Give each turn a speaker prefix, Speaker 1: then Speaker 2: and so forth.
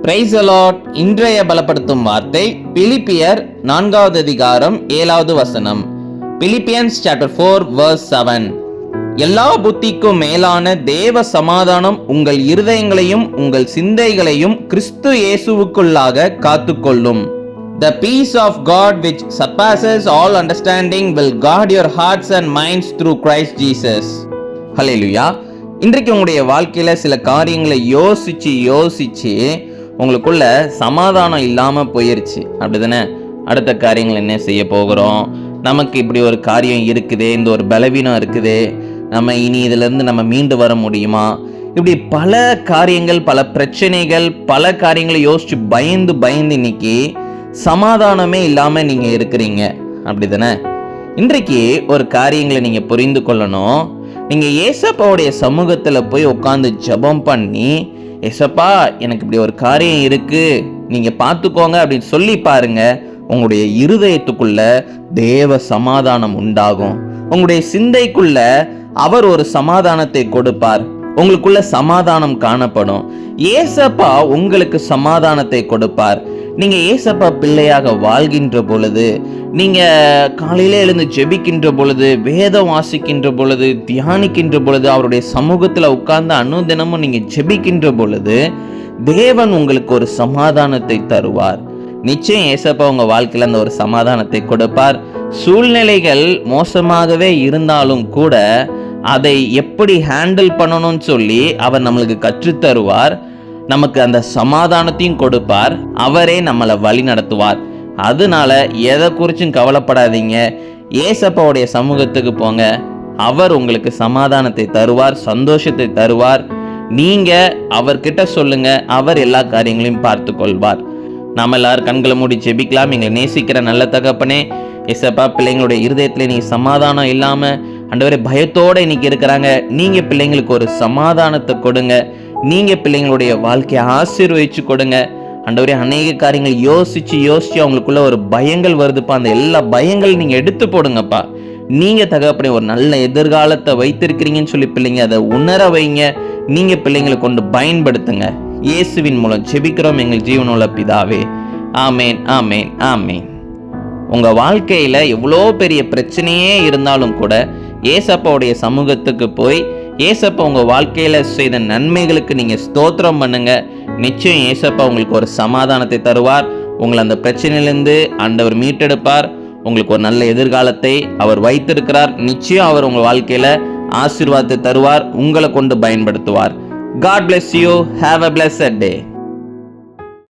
Speaker 1: Praise the Lord. இன்றைய பலப்படுத்தும் வார்த்தை பிலிப்பியர் 4வது அதிகாரம் 7வது வசனம். Philippians chapter 4 verse 7. எல்லா புத்திக்கும் மேலான தேவ சமாதானம் உங்கள் இருதயங்களையும் உங்கள் சிந்தைகளையும் கிறிஸ்து இயேசுவுக்குள்ளாக காத்துக்கொள்ளும். The peace of God which surpasses all understanding will guard your hearts and minds through Christ Jesus. ஹல்லேலூயா. இன்றைக்கு உங்களுடைய வாழ்க்கையில சில காரியங்களை யோசிச்சு உங்களுக்குள்ள சமாதானம் இல்லாம போயிருச்சு, அப்படிதானே? அடுத்த காரியங்கள் என்ன செய்ய போகிறோம், நமக்கு இப்படி ஒரு காரியம் இருக்குதே, இந்த ஒரு பலவீனம் இருக்குதே, நம்ம இனி இதுல இருந்து நம்ம மீண்டு வர முடியுமா, இப்படி பல காரியங்கள், பல பிரச்சனைகள், பல காரியங்களை யோசிச்சு பயந்து இன்னைக்கு சமாதானமே இல்லாம நீங்க இருக்கிறீங்க, அப்படிதானே? இன்றைக்கு ஒரு காரியங்களை நீங்க புரிந்து கொள்ளணும். நீங்க ஏசப்பாவுடைய சமூகத்துல போய் உட்கார்ந்து ஜெபம் பண்ணி, ஏசப்பா எனக்கு இப்படி ஒரு காரியம் இருக்கு, நீங்க பார்த்துக்கோங்க அப்படின்னு சொல்லி பாருங்க. உங்களுடைய இருதயத்துக்குள்ள தேவ சமாதானம் உண்டாகும். உங்களுடைய சிந்தைக்குள்ள அவர் ஒரு சமாதானத்தை கொடுப்பார். உங்களுக்குள்ள சமாதானம் காணப்படும். ஏசப்பா உங்களுக்கு சமாதானத்தை கொடுப்பார். நீங்க ஏசப்பா பிள்ளையாக வாழ்கின்ற பொழுது, நீங்க காலையில எழுந்து ஜெபிக்கின்ற பொழுது, வேதம் வாசிக்கின்ற பொழுது, தியானிக்கின்ற பொழுது, அவருடைய சமூகத்துல உட்கார்ந்து அனுதினமும் நீங்க ஜெபிக்கின்ற பொழுது தேவன் உங்களுக்கு ஒரு சமாதானத்தை தருவார். நிச்சயம் ஏசப்பா உங்க வாழ்க்கையில அந்த ஒரு சமாதானத்தை கொடுப்பார். சூழ்நிலைகள் மோசமாகவே இருந்தாலும் கூட அதை எப்படி ஹேண்டில் பண்ணணும்னு சொல்லி அவர் நம்மளுக்கு கற்றுத்தருவார். நமக்கு அந்த சமாதானத்தையும் கொடுப்பார். அவரே நம்மளை வழி நடத்துவார். அதனால எதை குறிச்சும் கவலைப்படாதீங்க. ஏசப்பாவுடைய சமூகத்துக்கு போங்க. அவர் உங்களுக்கு சமாதானத்தை தருவார், சந்தோஷத்தை தருவார். நீங்க அவர்கிட்ட சொல்லுங்க, அவர் எல்லா காரியங்களையும் பார்த்து கொள்வார். நாம எல்லாரும் கண்களை மூடி ஜெபிக்கலாம். எங்களை நேசிக்கிற நல்ல தகப்பனே, ஏசப்பா பிள்ளைங்களுடைய இருதயத்துல நீ சமாதானம் இல்லாம ஆண்டவரே பயத்தோட இன்னைக்கு இருக்கிறாங்க. நீங்க பிள்ளைங்களுக்கு ஒரு சமாதானத்தை கொடுங்க. நீங்க பிள்ளைங்களுடைய வாழ்க்கையை ஆசீர்வதிச்சு கொடுங்க. ஆண்டவரே அநேக காரியங்கள் யோசிச்சு அவங்களுக்குள்ள ஒரு பயங்கள் வருதுப்பா, அந்த எல்லா பயங்களையும் நீங்க எடுத்து போடுங்கப்பா. நீங்க தகப்பனே ஒரு நல்ல எதிர்காலத்தை வைத்திருக்கிறீங்கன்னு சொல்லி பிள்ளைங்க அதை உணர வைங்க. நீங்க பிள்ளைங்களை கொண்டு பயன்படுத்துங்க. இயேசுவின் மூலம் ஜெபிக்கிறோம் எங்கள் ஜீவனுள்ள பிதாவே. ஆமேன், ஆமேன், ஆமேன். உங்க வாழ்க்கையில எவ்வளோ பெரிய பிரச்சனையே இருந்தாலும் கூட ஏசப்பாவுடைய சமூகத்துக்கு போய் ஏசப்பா உங்க வாழ்க்கையில செய்த நன்மைகளுக்கு நீங்க ஸ்தோத்திரம் பண்ணுங்க. நிச்சயம் ஏசப்பா உங்களுக்கு ஒரு சமாதானத்தை தருவார். உங்களை அந்த பிரச்சனையிலிருந்து ஆண்டவர் மீட்டெடுப்பார். உங்களுக்கு ஒரு நல்ல எதிர்காலத்தை அவர் வைத்திருக்கிறார். நிச்சயம் அவர் உங்க வாழ்க்கையில ஆசீர்வாதத்தை தருவார். உங்களை கொண்டு பயன்படுத்துவார். God bless you. Have a blessed day.